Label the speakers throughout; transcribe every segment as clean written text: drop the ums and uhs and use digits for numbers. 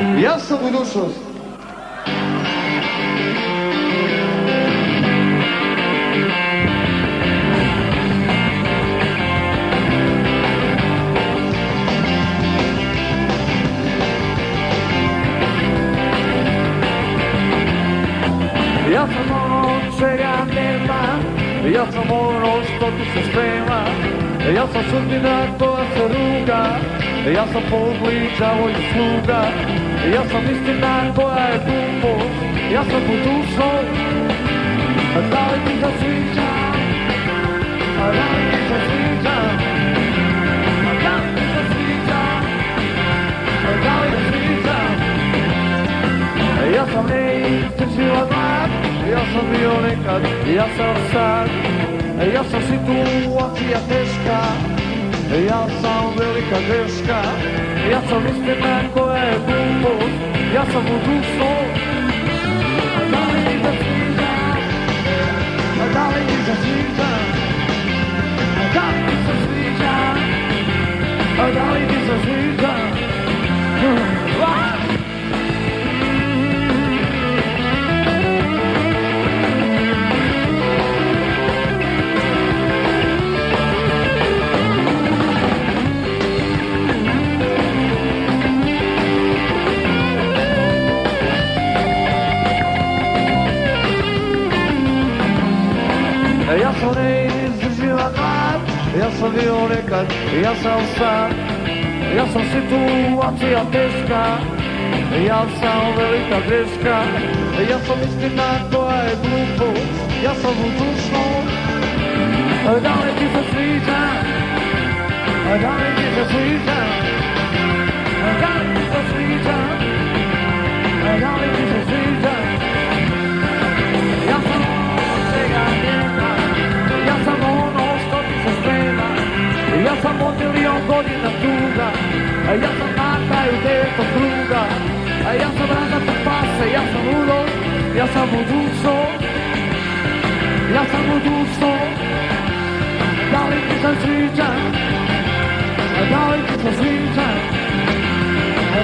Speaker 1: Ja sam budućnost.
Speaker 2: Ja sam ono čega nema, ja sam ono što ti se sprema. Ja sam sudbina koja se ruga, ja sam pogled đavolji sluga. Ja sam istina koja je glupost, ja sam budućnost. Da li ti se sviđa? Da li ti se sviđa? Da li ti se sviđa? Da li ti se sviđa? Ja sam neizdrživa mlad, ja sam bio nekad, ja sam sad. Ja sam situacija teška, ja sam velika greška. Ja sam istina koja je glupost, ja sam budućnost. Da li ti se sviđa? Da li ti se sviđa? Da li ti se sviđa? Da li ti se sviđa? Ja sam neizdrživa mlad, ja sam bio nekad, ja sam sad. Ja sam situacija teška, ja sam velika greška. Ja sam istina koja je glupost, ja sam budućnost. Da li ti se sviđa? Da li ti se sviđa? Da li ti se sviđa? Da li ti se sviđa? Ja sam ono čega nema, ja sam ono što ti se sprema. Ja sam od milion godina tuga, ja sam na kraju 9. kruga. Ja sam razata pase, ja sam ludo, ja sam budućnost. Ja sam budućnost. Da li ti se sviđa? Da li ti se sviđa?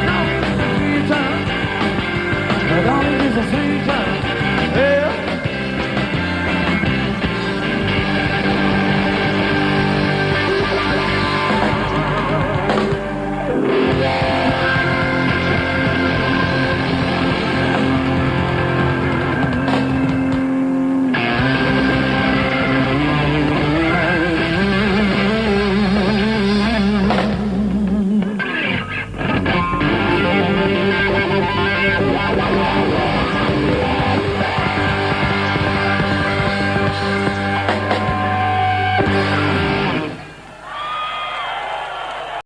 Speaker 2: Da li ti se sviđa? Da li ti se sviđa?